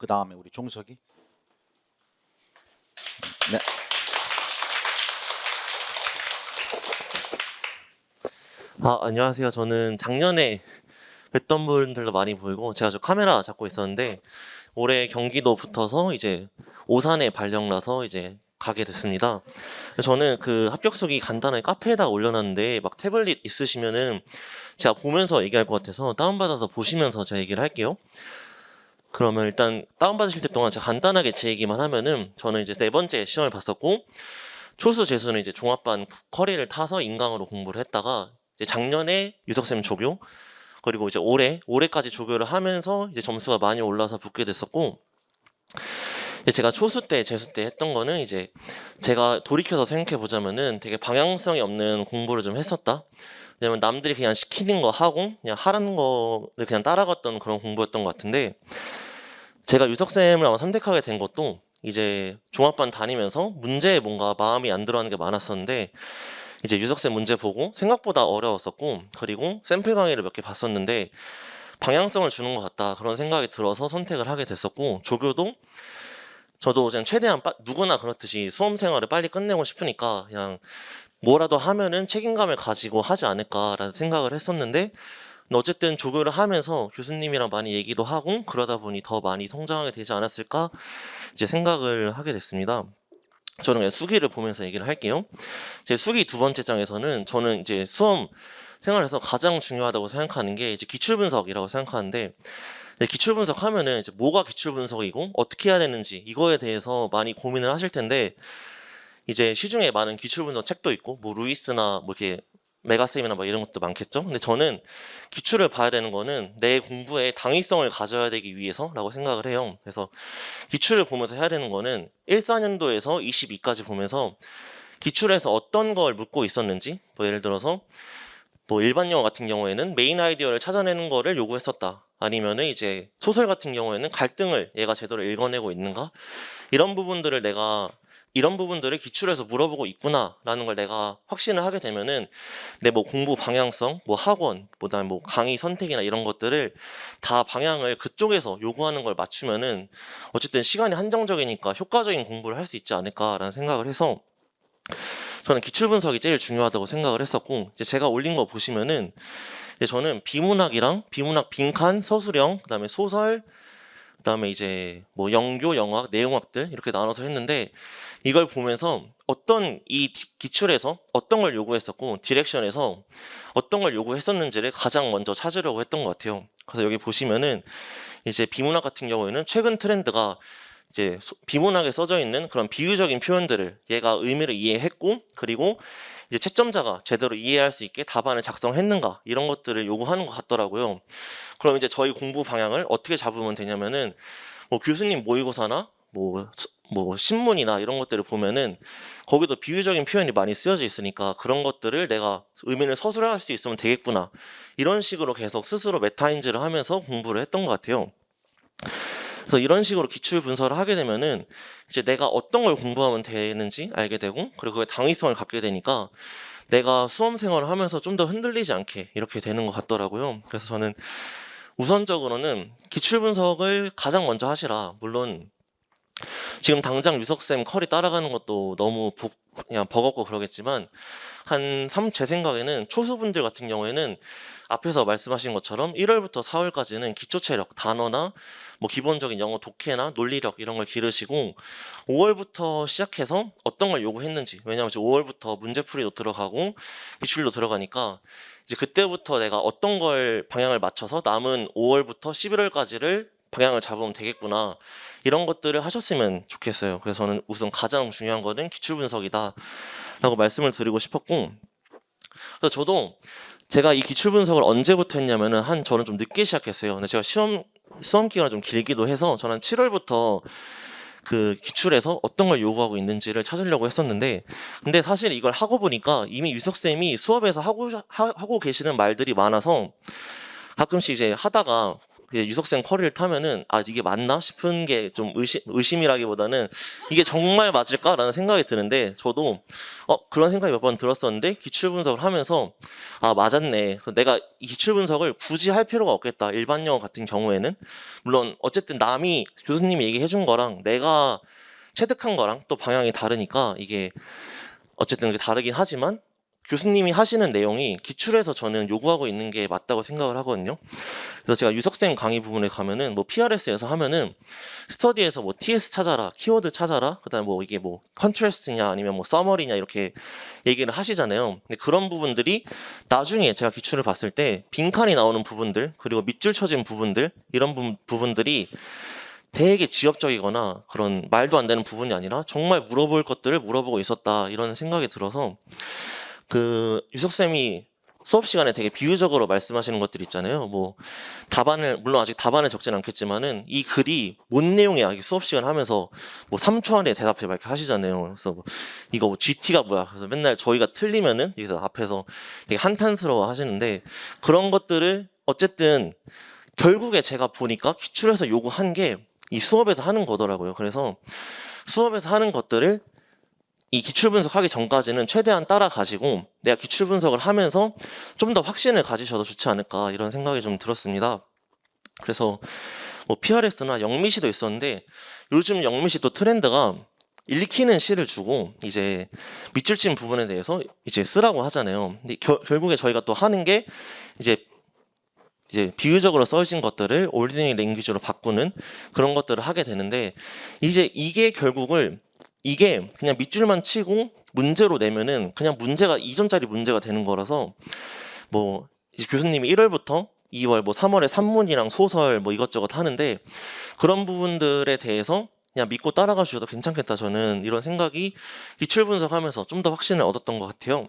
그 다음에 우리 종석이. 네. 안녕하세요. 저는 작년에 뵀던 분들도 많이 보이고, 제가 저 카메라 잡고 있었는데, 올해 경기도 붙어서 이제 오산에 발령 나서 이제 가게 됐습니다. 저는 그 합격수기 간단하게 카페에다 올려놨는데, 막 태블릿 있으시면은 제가 보면서 얘기할 것 같아서 다운받아서 보시면서 제가 얘기를 할게요. 그러면 일단 다운받으실 때 동안 제가 간단하게 제 얘기만 하면은, 저는 이제 네 번째 시험을 봤었고, 초수 재수는 이제 종합반 커리를 타서 인강으로 공부를 했다가, 이제 작년에 유석쌤 조교, 그리고 이제 올해까지 조교를 하면서 이제 점수가 많이 올라서 붙게 됐었고, 이제 제가 초수 때, 재수 때 했던 거는 이제 제가 돌이켜서 생각해 보자면은 되게 방향성이 없는 공부를 좀 했었다. 왜냐면 남들이 그냥 시키는 거 하고 그냥 하라는 거를 그냥 따라갔던 그런 공부였던 것 같은데, 제가 유석쌤을 아마 선택하게 된 것도 이제 종합반 다니면서 문제에 뭔가 마음이 안 들어가는 게 많았었는데, 이제 유석쌤 문제 보고 생각보다 어려웠었고, 그리고 샘플 강의를 몇 개 봤었는데 방향성을 주는 것 같다, 그런 생각이 들어서 선택을 하게 됐었고, 조교도 저도 그냥 최대한 누구나 그렇듯이 수험 생활을 빨리 끝내고 싶으니까 그냥 뭐라도 하면은 책임감을 가지고 하지 않을까라는 생각을 했었는데, 근데 어쨌든 조교를 하면서 교수님이랑 많이 얘기도 하고 그러다 보니 더 많이 성장하게 되지 않았을까 이제 생각을 하게 됐습니다. 저는 그냥 수기를 보면서 얘기를 할게요. 제 수기 두 번째 장에서는 저는 이제 수험 생활에서 가장 중요하다고 생각하는 게 이제 기출 분석이라고 생각하는데, 이제 기출 분석하면은 이제 뭐가 기출 분석이고 어떻게 해야 되는지 이거에 대해서 많이 고민을 하실 텐데, 이제 시중에 많은 기출 분석 책도 있고 뭐 루이스나 뭐 이렇게 메가쌤이나 뭐 이런 것도 많겠죠. 근데 저는 기출을 봐야 되는 거는 내 공부에 당위성을 가져야 되기 위해서라고 생각을 해요. 그래서 기출을 보면서 해야 되는 거는 14년도에서 22까지 보면서 기출에서 어떤 걸 묻고 있었는지, 뭐 예를 들어서 뭐 일반 영어 같은 경우에는 메인 아이디어를 찾아내는 거를 요구했었다, 아니면은 이제 소설 같은 경우에는 갈등을 얘가 제대로 읽어내고 있는가, 이런 부분들을 이런 부분들을 기출에서 물어보고 있구나라는 걸 내가 확신을 하게 되면은 내 뭐 공부 방향성, 뭐 학원, 그다음에 뭐 강의 선택이나 이런 것들을 다 방향을 그쪽에서 요구하는 걸 맞추면은 어쨌든 시간이 한정적이니까 효과적인 공부를 할 수 있지 않을까라는 생각을 해서, 저는 기출 분석이 제일 중요하다고 생각을 했었고, 이제 제가 올린 거 보시면은 이제 저는 비문학이랑 비문학 빈칸, 서술형, 그다음에 소설, 그다음에 이제 뭐 영교, 영화학, 내용학들 이렇게 나눠서 했는데, 이걸 보면서 기출에서 어떤 걸 요구했었고 디렉션에서 어떤 걸 요구했었는지를 가장 먼저 찾으려고 했던 것 같아요. 그래서 여기 보시면은 이제 비문학 같은 경우에는 최근 트렌드가 이제 비문학에 써져 있는 그런 비유적인 표현들을 얘가 의미를 이해했고, 그리고 이제 채점자가 제대로 이해할 수 있게 답안을 작성했는가, 이런 것들을 요구하는 것 같더라고요. 그럼 이제 저희 공부 방향을 어떻게 잡으면 되냐면은, 뭐 교수님 모의고사나 뭐 신문이나 이런 것들을 보면은 거기도 비유적인 표현이 많이 쓰여져 있으니까 그런 것들을 내가 의미를 서술할 수 있으면 되겠구나, 이런 식으로 계속 스스로 메타인지를 하면서 공부를 했던 것 같아요. 그래서 이런 식으로 기출 분석을 하게 되면은 이제 내가 어떤 걸 공부하면 되는지 알게 되고, 그리고 그게 당위성을 갖게 되니까 내가 수험 생활을 하면서 좀 더 흔들리지 않게 이렇게 되는 것 같더라고요. 그래서 저는 우선적으로는 기출 분석을 가장 먼저 하시라. 물론 지금 당장 유석쌤 커리 따라가는 것도 너무 그냥 버겁고 그러겠지만, 제 생각에는 초수분들 같은 경우에는 앞에서 말씀하신 것처럼 1월부터 4월까지는 기초 체력, 단어나 뭐 기본적인 영어 독해나 논리력 이런 걸 기르시고, 5월부터 시작해서 어떤 걸 요구했는지, 왜냐하면 이제 5월부터 문제풀이도 들어가고 기출도 들어가니까 이제 그때부터 내가 어떤 걸 방향을 맞춰서 남은 5월부터 11월까지를 방향을 잡으면 되겠구나, 이런 것들을 하셨으면 좋겠어요. 그래서 저는 우선 가장 중요한 거는 기출 분석이다 라고 말씀을 드리고 싶었고, 그래서 저도 제가 이 기출 분석을 언제부터 했냐면은 저는 좀 늦게 시작했어요. 근데 제가 수험 기간이 좀 길기도 해서 저는 7월부터 그 기출에서 어떤 걸 요구하고 있는지를 찾으려고 했었는데, 근데 사실 이걸 하고 보니까 이미 유석쌤이 수업에서 하고 계시는 말들이 많아서 가끔씩 이제 하다가 이제 유석생 커리를 타면은 아 이게 맞나 싶은 게 좀 의심이라기보다는 이게 정말 맞을까라는 생각이 드는데 저도 그런 생각이 몇 번 들었었는데 기출 분석을 하면서 아 맞았네. 그래서 내가 이 기출 분석을 굳이 할 필요가 없겠다. 일반 영어 같은 경우에는 물론 어쨌든 남이 교수님이 얘기해 준 거랑 내가 체득한 거랑 또 방향이 다르니까 이게 어쨌든 그게 다르긴 하지만 교수님이 하시는 내용이 기출에서 저는 요구하고 있는 게 맞다고 생각을 하거든요. 그래서 제가 유석쌤 강의 부분에 가면은 뭐 PRS에서 하면은 스터디에서 뭐 TS 찾아라, 키워드 찾아라, 그다음에 뭐 이게 뭐 컨트래스트냐 아니면 뭐 서머리냐 이렇게 얘기를 하시잖아요. 근데 그런 부분들이 나중에 제가 기출을 봤을 때 빈칸이 나오는 부분들 그리고 밑줄 쳐진 부분들 이런 부분들이 되게 지엽적이거나 그런 말도 안 되는 부분이 아니라 정말 물어볼 것들을 물어보고 있었다 이런 생각이 들어서 그 유석쌤이 수업 시간에 되게 비유적으로 말씀하시는 것들 있잖아요. 뭐 답안을 물론 아직 답안을 적진 않겠지만은 이 글이 뭔 내용이야 이게 수업 시간 하면서 뭐 3초 안에 대답해 막 이렇게 하시잖아요. 그래서 뭐 이거 뭐 GT가 뭐야? 그래서 맨날 저희가 틀리면은 여기서 앞에서 되게 한탄스러워 하시는데 그런 것들을 어쨌든 결국에 제가 보니까 기출에서 요구한 게 이 수업에서 하는 거더라고요. 그래서 수업에서 하는 것들을 이 기출 분석하기 전까지는 최대한 따라가시고 내가 기출 분석을 하면서 좀 더 확신을 가지셔도 좋지 않을까 이런 생각이 좀 들었습니다. 그래서 뭐 PRS나 영미시도 있었는데 요즘 영미시 또 트렌드가 읽히는 시를 주고 이제 밑줄 친 부분에 대해서 이제 쓰라고 하잖아요. 근데 결국에 저희가 또 하는 게 이제 비유적으로 써진 것들을 올디너리 랭귀지로 바꾸는 그런 것들을 하게 되는데 이제 이게 결국을 이게 그냥 밑줄만 치고 문제로 내면은 그냥 문제가 2점짜리 문제가 되는 거라서 뭐 이제 교수님이 1월부터 2월 뭐 3월에 산문이랑 소설 뭐 이것저것 하는데 그런 부분들에 대해서 그냥 믿고 따라가 주셔도 괜찮겠다 저는 이런 생각이 기출 분석하면서 좀 더 확신을 얻었던 것 같아요.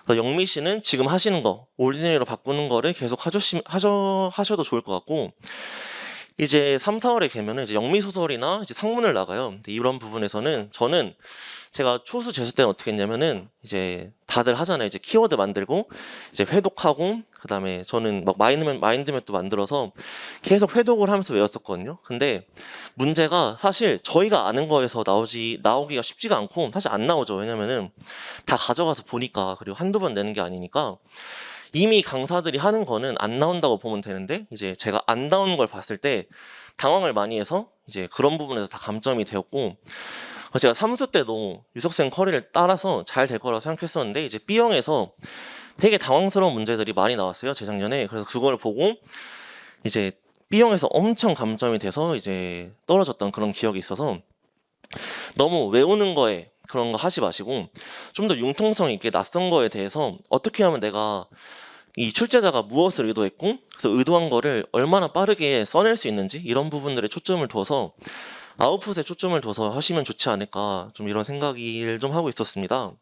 그래서 영미 씨는 지금 하시는 거 올디너리로 바꾸는 거를 계속 하셔도 좋을 것 같고 이제 3, 4월에 되면은 이제 영미 소설이나 이제 상문을 나가요. 근데 이런 부분에서는 저는 제가 초수 재수 때는 어떻게 했냐면은 이제 다들 하잖아요. 이제 키워드 만들고 이제 회독하고 그다음에 저는 막 마인드맵도 만들어서 계속 회독을 하면서 외웠었거든요. 근데 문제가 사실 저희가 아는 거에서 나오기가 쉽지가 않고 사실 안 나오죠. 왜냐면은 다 가져가서 보니까 그리고 한두 번 내는 게 아니니까 이미 강사들이 하는 거는 안 나온다고 보면 되는데 이제 제가 안 나오는 걸 봤을 때 당황을 많이 해서 이제 그런 부분에서 다 감점이 되었고 제가 삼수 때도 유석생 커리를 따라서 잘 될 거라고 생각했었는데 이제 B형에서 되게 당황스러운 문제들이 많이 나왔어요 재작년에. 그래서 그걸 보고 이제 B형에서 엄청 감점이 돼서 이제 떨어졌던 그런 기억이 있어서 너무 외우는 거에 그런 거 하지 마시고 좀 더 융통성 있게 낯선 거에 대해서 어떻게 하면 내가 이 출제자가 무엇을 의도했고 그래서 의도한 거를 얼마나 빠르게 써낼 수 있는지 이런 부분들에 초점을 둬서 아웃풋에 초점을 둬서 하시면 좋지 않을까 좀 이런 생각을 좀 하고 있었습니다.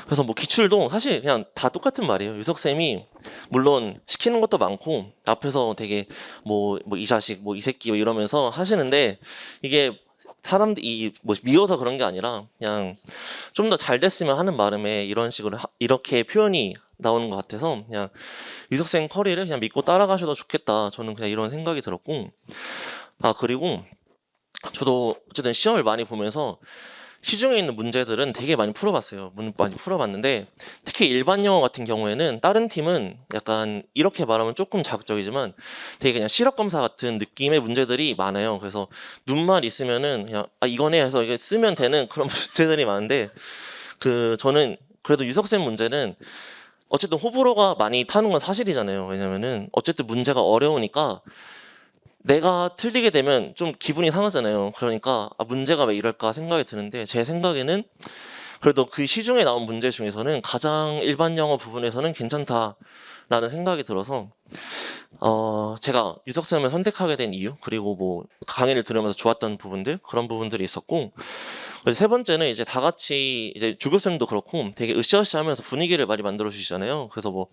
그래서 뭐 기출도 사실 그냥 다 똑같은 말이에요. 유석쌤이 물론 시키는 것도 많고 앞에서 되게 뭐 이 자식 뭐 이 새끼 뭐 이러면서 하시는데 이게 사람들이 뭐 미워서 그런 게 아니라 그냥 좀 더 잘 됐으면 하는 마음에 이런 식으로 이렇게 표현이 나오는 것 같아서 그냥 유석생 커리를 그냥 믿고 따라가셔도 좋겠다. 저는 그냥 이런 생각이 들었고 그리고 저도 어쨌든 시험을 많이 보면서 시중에 있는 문제들은 되게 많이 풀어봤어요. 많이 풀어봤는데 특히 일반 영어 같은 경우에는 다른 팀은 약간 이렇게 말하면 조금 자극적이지만 되게 그냥 시력검사 같은 느낌의 문제들이 많아요. 그래서 눈만 있으면은 그냥 이거네 해서 이게 쓰면 되는 그런 문제들이 많은데 저는 그래도 유석쌤 문제는 어쨌든 호불호가 많이 타는 건 사실이잖아요. 왜냐면은 어쨌든 문제가 어려우니까 내가 틀리게 되면 좀 기분이 상하잖아요. 그러니까 문제가 왜 이럴까 생각이 드는데 제 생각에는 그래도 그 시중에 나온 문제 중에서는 가장 일반 영어 부분에서는 괜찮다라는 생각이 들어서 제가 유석쌤을 선택하게 된 이유 그리고 뭐 강의를 들으면서 좋았던 부분들 그런 부분들이 있었고 세 번째는 이제 다 같이 이제 조교쌤도 그렇고 되게 으쌰으쌰하면서 분위기를 많이 만들어 주시잖아요. 그래서 뭐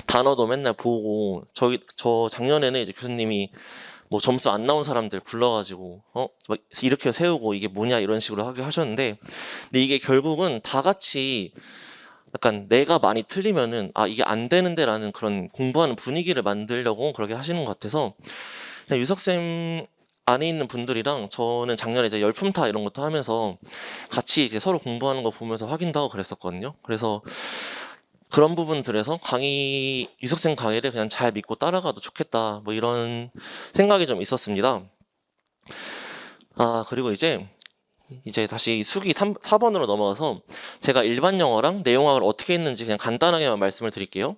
단어도 맨날 보고 저 작년에는 이제 교수님이 뭐 점수 안 나온 사람들 불러가지고 막 이렇게 세우고 이게 뭐냐 이런 식으로 하게 하셨는데 근데 이게 결국은 다 같이 약간 내가 많이 틀리면은 아 이게 안 되는데라는 그런 공부하는 분위기를 만들려고 그렇게 하시는 것 같아서 그냥 유석쌤 안에 있는 분들이랑 저는 작년에 이제 열품타 이런 것도 하면서 같이 이제 서로 공부하는 거 보면서 확인도 하고 그랬었거든요. 그래서 그런 부분들에서 유석쌤 강의를 그냥 잘 믿고 따라가도 좋겠다. 뭐 이런 생각이 좀 있었습니다. 아, 그리고 이제 다시 수기 4번으로 넘어가서 제가 일반 영어랑 내용학을 어떻게 했는지 그냥 간단하게만 말씀을 드릴게요.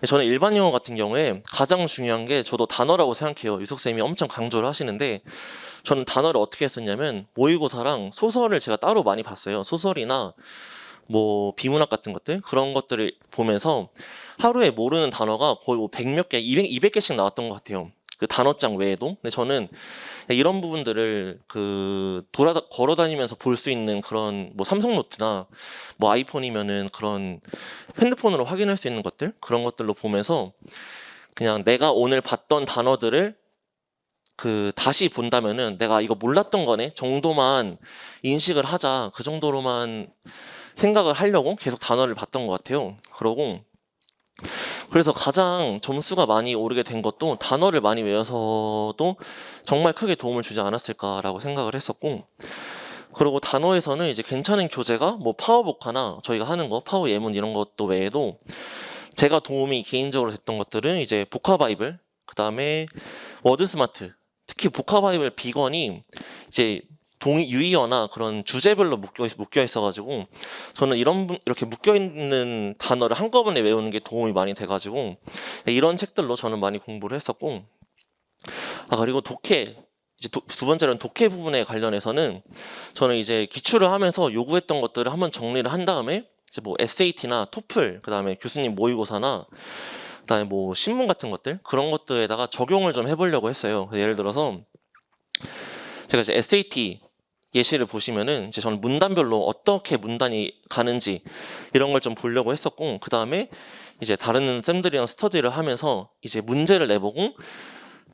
저는 일반 영어 같은 경우에 가장 중요한 게 저도 단어라고 생각해요. 유석쌤이 엄청 강조를 하시는데 저는 단어를 어떻게 했었냐면 모의고사랑 소설을 제가 따로 많이 봤어요. 소설이나 뭐 비문학 같은 것들 그런 것들을 보면서 하루에 모르는 단어가 거의 뭐 100몇 개, 200개씩 나왔던 것 같아요. 그 단어장 외에도. 근데 저는 이런 부분들을 걸어 다니면서 볼 수 있는 그런 뭐 삼성 노트나 뭐 아이폰이면은 그런 핸드폰으로 확인할 수 있는 것들 그런 것들로 보면서 그냥 내가 오늘 봤던 단어들을 다시 본다면은 내가 이거 몰랐던 거네 정도만 인식을 하자 그 정도로만 생각을 하려고 계속 단어를 봤던 것 같아요. 그래서 가장 점수가 많이 오르게 된 것도 단어를 많이 외워서도 정말 크게 도움을 주지 않았을까라고 생각을 했었고, 그리고 단어에서는 이제 괜찮은 교재가 뭐 파워보카나 저희가 하는 거 파워 예문 이런 것도 외에도 제가 도움이 개인적으로 됐던 것들은 이제 보카바이블, 그 다음에 워드스마트, 특히 보카바이블 비건이 이제 유의어나 그런 주제별로 묶여 있어가지고 저는 이렇게 묶여 있는 단어를 한꺼번에 외우는 게 도움이 많이 돼가지고 이런 책들로 저는 많이 공부를 했었고, 아 그리고 독해, 이제 두 번째로는 독해 부분에 관련해서는 저는 이제 기출을 하면서 요구했던 것들을 한번 정리를 한 다음에 이제 뭐 SAT나 토플, 그 다음에 교수님 모의고사나 그다음에 뭐 신문 같은 것들 그런 것들에다가 적용을 좀 해보려고 했어요. 예를 들어서 제가 이제 SAT 예시를 보시면은 이제 저는 문단별로 어떻게 문단이 가는지 이런 걸 좀 보려고 했었고, 그 다음에 이제 다른 쌤들이랑 스터디를 하면서 이제 문제를 내보고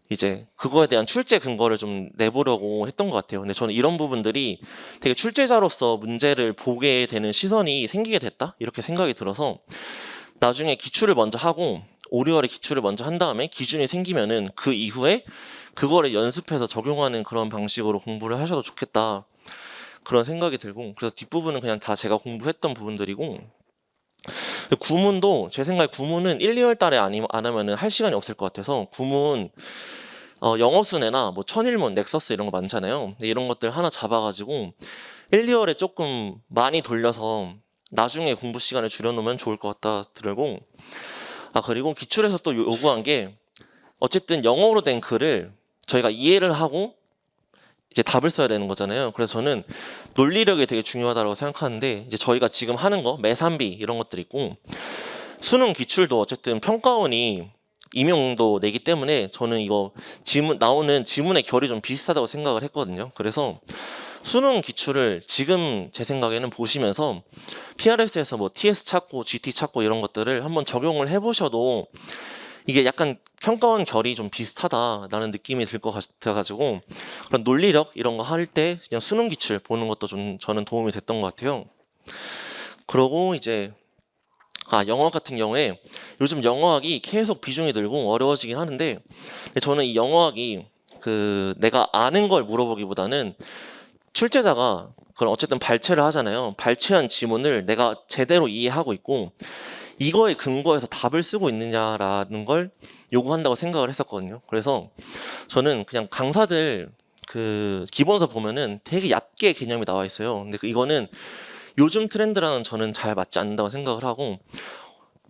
이제 그거에 대한 출제 근거를 좀 내보려고 했던 것 같아요. 근데 저는 이런 부분들이 되게 출제자로서 문제를 보게 되는 시선이 생기게 됐다 이렇게 생각이 들어서 나중에 기출을 먼저 하고 5, 6월에 기출을 먼저 한 다음에 기준이 생기면은 그 이후에 그거를 연습해서 적용하는 그런 방식으로 공부를 하셔도 좋겠다 그런 생각이 들고, 그래서 뒷부분은 그냥 다 제가 공부했던 부분들이고, 구문도 제 생각에 구문은 1, 2월 달에 안 하면은 할 시간이 없을 것 같아서 구문 영어 순회나 뭐 천일문, 넥서스 이런 거 많잖아요. 근데 이런 것들 하나 잡아가지고 1, 2월에 조금 많이 돌려서 나중에 공부 시간을 줄여놓으면 좋을 것 같다 들고, 아 그리고 기출에서 또 요구한 게 어쨌든 영어로 된 글을 저희가 이해를 하고 이제 답을 써야 되는 거잖아요. 그래서 저는 논리력이 되게 중요하다고 생각하는데 이제 저희가 지금 하는 거 매산비 이런 것들 있고 수능 기출도 어쨌든 평가원이 임용도 내기 때문에 저는 이거 나오는 지문의 결이 좀 비슷하다고 생각을 했거든요. 그래서 수능 기출을 지금 제 생각에는 보시면서 PRS에서 뭐 TS 찾고 GT 찾고 이런 것들을 한번 적용을 해보셔도 이게 약간 평가원 결이 좀 비슷하다라는 느낌이 들 것 같아가지고 그런 논리력 이런 거 할 때 그냥 수능 기출 보는 것도 좀 저는 도움이 됐던 것 같아요. 그러고 이제 영어 같은 경우에 요즘 영어학이 계속 비중이 늘고 어려워지긴 하는데 저는 이 영어학이 내가 아는 걸 물어보기보다는 출제자가 그걸 어쨌든 발췌를 하잖아요. 발췌한 지문을 내가 제대로 이해하고 있고 이거에 근거해서 답을 쓰고 있느냐라는 걸 요구한다고 생각을 했었거든요. 그래서 저는 그냥 강사들 기본서 보면은 되게 얕게 개념이 나와 있어요. 근데 이거는 요즘 트렌드랑은 저는 잘 맞지 않는다고 생각을 하고,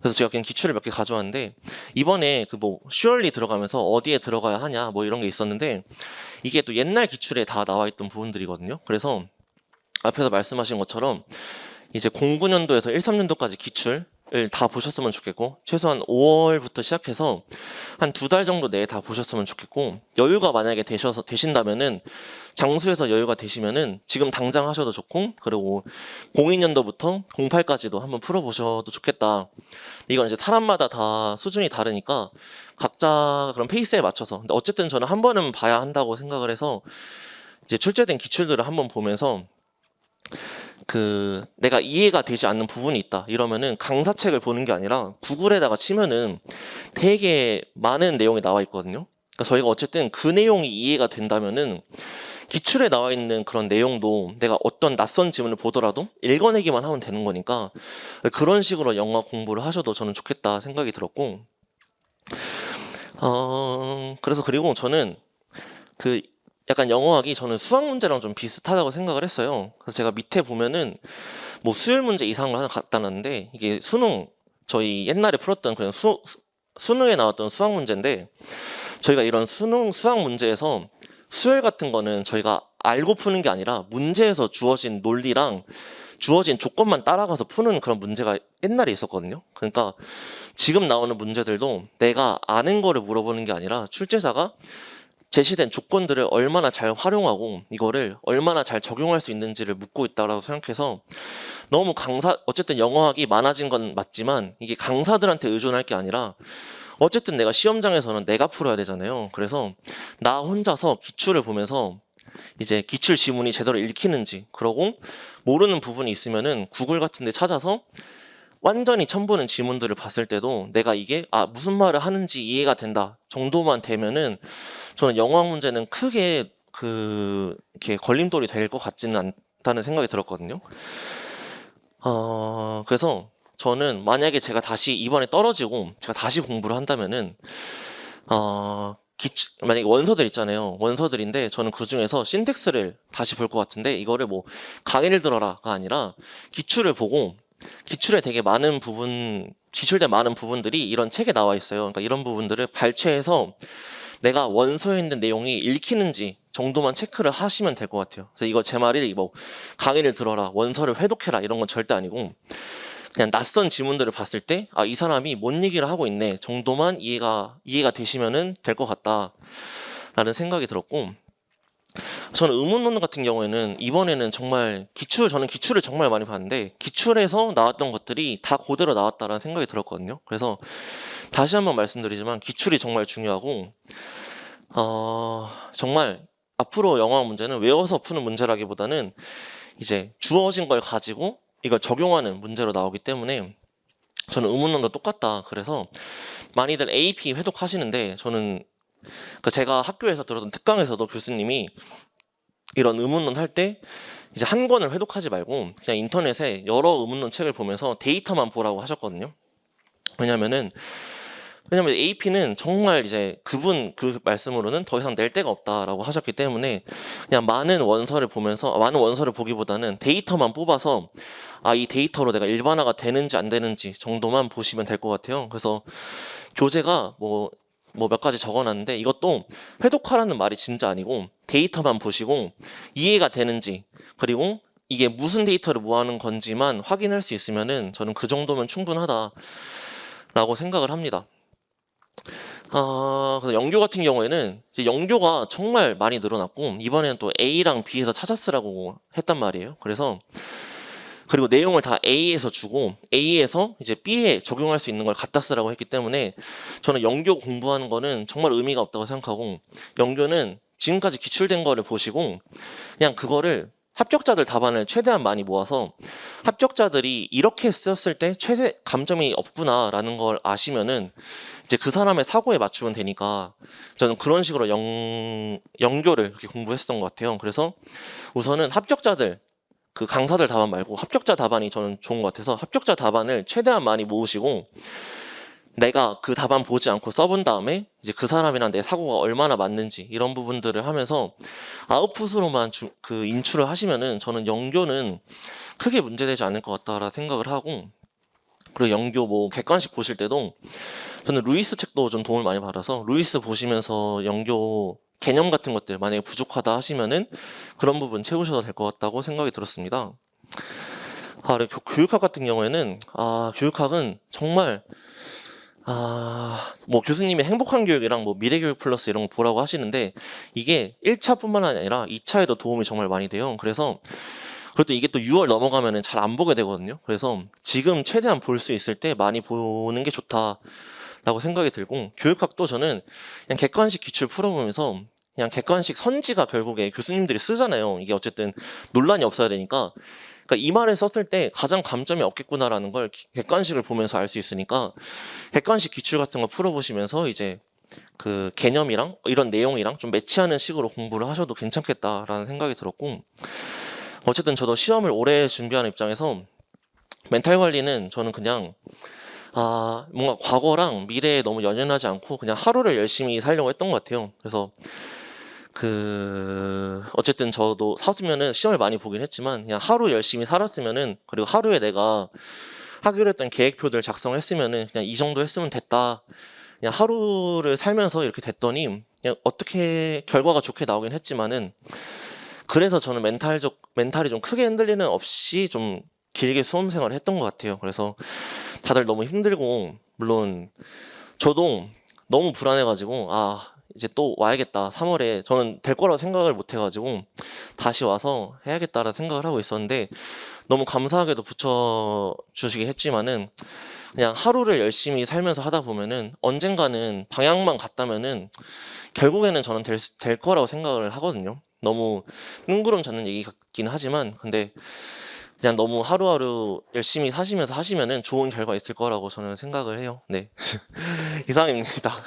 그래서 제가 그냥 기출을 몇 개 가져왔는데 이번에 뭐 슈얼리 들어가면서 어디에 들어가야 하냐 뭐 이런 게 있었는데 이게 또 옛날 기출에 다 나와 있던 부분들이거든요. 그래서 앞에서 말씀하신 것처럼 이제 09년도에서 13년도까지 기출을 다 보셨으면 좋겠고, 최소한 5월부터 시작해서 한 2달 정도 내에 다 보셨으면 좋겠고, 여유가 만약에 되신다면은 장수에서 여유가 되시면은 지금 당장 하셔도 좋고, 그리고 02년도부터 08까지도 한번 풀어보셔도 좋겠다. 이건 이제 사람마다 다 수준이 다르니까 각자 그런 페이스에 맞춰서, 근데 어쨌든 저는 한 번은 봐야 한다고 생각을 해서 이제 출제된 기출들을 한번 보면서 내가 이해가 되지 않는 부분이 있다 이러면은 강사책을 보는 게 아니라 구글에다가 치면은 되게 많은 내용이 나와 있거든요. 그러니까 저희가 어쨌든 그 내용이 이해가 된다면은 기출에 나와 있는 그런 내용도 내가 어떤 낯선 지문을 보더라도 읽어내기만 하면 되는 거니까 그런 식으로 영어 공부를 하셔도 저는 좋겠다 생각이 들었고, 그래서 그리고 저는 그 약간 영어학이 저는 수학 문제랑 좀 비슷하다고 생각을 했어요. 그래서 제가 밑에 보면은 뭐 수열 문제 이상을 하나 갖다 놨는데, 이게 수능 저희 옛날에 풀었던 그냥 수능에 나왔던 수학 문제인데, 저희가 이런 수능 수학 문제에서 수열 같은 거는 저희가 알고 푸는 게 아니라 문제에서 주어진 논리랑 주어진 조건만 따라가서 푸는 그런 문제가 옛날에 있었거든요. 그러니까 지금 나오는 문제들도 내가 아는 거를 물어보는 게 아니라 출제자가 제시된 조건들을 얼마나 잘 활용하고 이거를 얼마나 잘 적용할 수 있는지를 묻고 있다라고 생각해서, 너무 어쨌든 영어학이 많아진 건 맞지만 이게 강사들한테 의존할 게 아니라 어쨌든 내가 시험장에서는 내가 풀어야 되잖아요. 그래서 나 혼자서 기출을 보면서 이제 기출 지문이 제대로 읽히는지, 그러고 모르는 부분이 있으면은 구글 같은 데 찾아서 완전히 첨부는 지문들을 봤을 때도 내가 이게 무슨 말을 하는지 이해가 된다 정도만 되면은 저는 영어학 문제는 크게 이렇게 걸림돌이 될 것 같지는 않다는 생각이 들었거든요. 그래서 저는 만약에 제가 다시 이번에 떨어지고 제가 다시 공부를 한다면은 만약에 원서들 있잖아요. 원서들인데 저는 그 중에서 신텍스를 다시 볼 것 같은데, 이거를 뭐 강의를 들어라가 아니라 기출을 보고 기출된 많은 부분들이 이런 책에 나와 있어요. 그러니까 이런 부분들을 발췌해서 내가 원서에 있는 내용이 읽히는지 정도만 체크를 하시면 될 것 같아요. 그래서 이거 제 말이 뭐 강의를 들어라, 원서를 회독해라 이런 건 절대 아니고, 그냥 낯선 지문들을 봤을 때 이 사람이 뭔 얘기를 하고 있네 정도만 이해가 되시면은 될 것 같다라는 생각이 들었고, 저는 의문론 같은 경우에는 이번에는 저는 기출을 정말 많이 봤는데 기출에서 나왔던 것들이 다 그대로 나왔다라는 생각이 들었거든요. 그래서 다시 한번 말씀드리지만 기출이 정말 중요하고, 정말 앞으로 영어 문제는 외워서 푸는 문제라기보다는 이제 주어진 걸 가지고 이걸 적용하는 문제로 나오기 때문에 저는 의문론도 똑같다. 그래서 많이들 AP 회독하시는데, 저는 제가 학교에서 들었던 특강에서도 교수님이 이런 의문론 할 때 이제 한 권을 회독하지 말고 그냥 인터넷에 여러 의문론 책을 보면서 데이터만 보라고 하셨거든요. 왜냐면 AP는 정말 이제 그분 그 말씀으로는 더 이상 낼 데가 없다라고 하셨기 때문에 그냥 많은 원서를 보기보다는 데이터만 뽑아서 이 데이터로 내가 일반화가 되는지 안 되는지 정도만 보시면 될 것 같아요. 그래서 교재가 뭐 몇 가지 적어놨는데, 이것도 회독하라는 말이 진짜 아니고 데이터만 보시고 이해가 되는지, 그리고 이게 무슨 데이터를 모아는 건지만 확인할 수 있으면은 저는 그 정도면 충분하다라고 생각을 합니다. 그래서 영교 같은 경우에는 이제 영교가 정말 많이 늘어났고, 이번에는 또 A랑 B에서 찾아쓰라고 했단 말이에요. 그리고 내용을 다 A에서 주고 A에서 이제 B에 적용할 수 있는 걸 갖다 쓰라고 했기 때문에 저는 영교 공부하는 거는 정말 의미가 없다고 생각하고, 영교는 지금까지 기출된 거를 보시고 그냥 그거를 합격자들 답안을 최대한 많이 모아서 합격자들이 이렇게 썼을 때 최대 감점이 없구나라는 걸 아시면은 이제 그 사람의 사고에 맞추면 되니까, 저는 그런 식으로 영교를 그렇게 공부했었던 것 같아요. 그래서 우선은 합격자들, 그 강사들 답안 말고 합격자 답안이 저는 좋은 것 같아서 합격자 답안을 최대한 많이 모으시고, 내가 그 답안 보지 않고 써본 다음에 이제 그 사람이랑 내 사고가 얼마나 맞는지 이런 부분들을 하면서 아웃풋으로만 인출을 하시면은 저는 영교는 크게 문제되지 않을 것 같다라 생각을 하고, 그리고 영교 뭐 객관식 보실 때도 저는 루이스 책도 좀 도움을 많이 받아서 루이스 보시면서 영교 개념 같은 것들 만약에 부족하다 하시면은 그런 부분 채우셔도 될 것 같다고 생각이 들었습니다. 그리고 교육학 같은 경우에는 교육학은 정말 뭐 교수님이 행복한 교육이랑 뭐 미래교육 플러스 이런 거 보라고 하시는데, 이게 1차뿐만 아니라 2차에도 도움이 정말 많이 돼요. 그래서 그것도 이게 또 6월 넘어가면은 잘 안 보게 되거든요. 그래서 지금 최대한 볼 수 있을 때 많이 보는 게 좋다라고 생각이 들고, 교육학도 저는 그냥 객관식 기출 풀어보면서 그냥 객관식 선지가 결국에 교수님들이 쓰잖아요. 이게 어쨌든 논란이 없어야 되니까. 그러니까 이 말을 썼을 때 가장 감점이 없겠구나라는 걸 객관식을 보면서 알 수 있으니까 객관식 기출 같은 거 풀어보시면서 이제 그 개념이랑 이런 내용이랑 좀 매치하는 식으로 공부를 하셔도 괜찮겠다라는 생각이 들었고, 어쨌든 저도 시험을 오래 준비하는 입장에서 멘탈 관리는 저는 그냥 뭔가 과거랑 미래에 너무 연연하지 않고 그냥 하루를 열심히 살려고 했던 것 같아요. 그래서 어쨌든 저도 사주면은 시험을 많이 보긴 했지만 그냥 하루 열심히 살았으면은, 그리고 하루에 내가 하기로 했던 계획표들 작성했으면은 그냥 이 정도 했으면 됐다. 그냥 하루를 살면서 이렇게 됐더니 그냥 어떻게 결과가 좋게 나오긴 했지만은, 그래서 저는 멘탈이 좀 크게 흔들리는 없이 좀 길게 수험 생활을 했던 것 같아요. 그래서 다들 너무 힘들고, 물론 저도 너무 불안해가지고 이제 또 와야겠다. 3월에 저는 될 거라고 생각을 못 해가지고 다시 와서 해야겠다라는 생각을 하고 있었는데, 너무 감사하게도 붙여주시긴 했지만은 그냥 하루를 열심히 살면서 하다 보면은 언젠가는 방향만 같다면은 결국에는 저는 될 거라고 생각을 하거든요. 너무 뜬구름 잡는 얘기 같긴 하지만, 근데 그냥 너무 하루하루 열심히 사시면서 하시면은 좋은 결과 있을 거라고 저는 생각을 해요. 네. 이상입니다.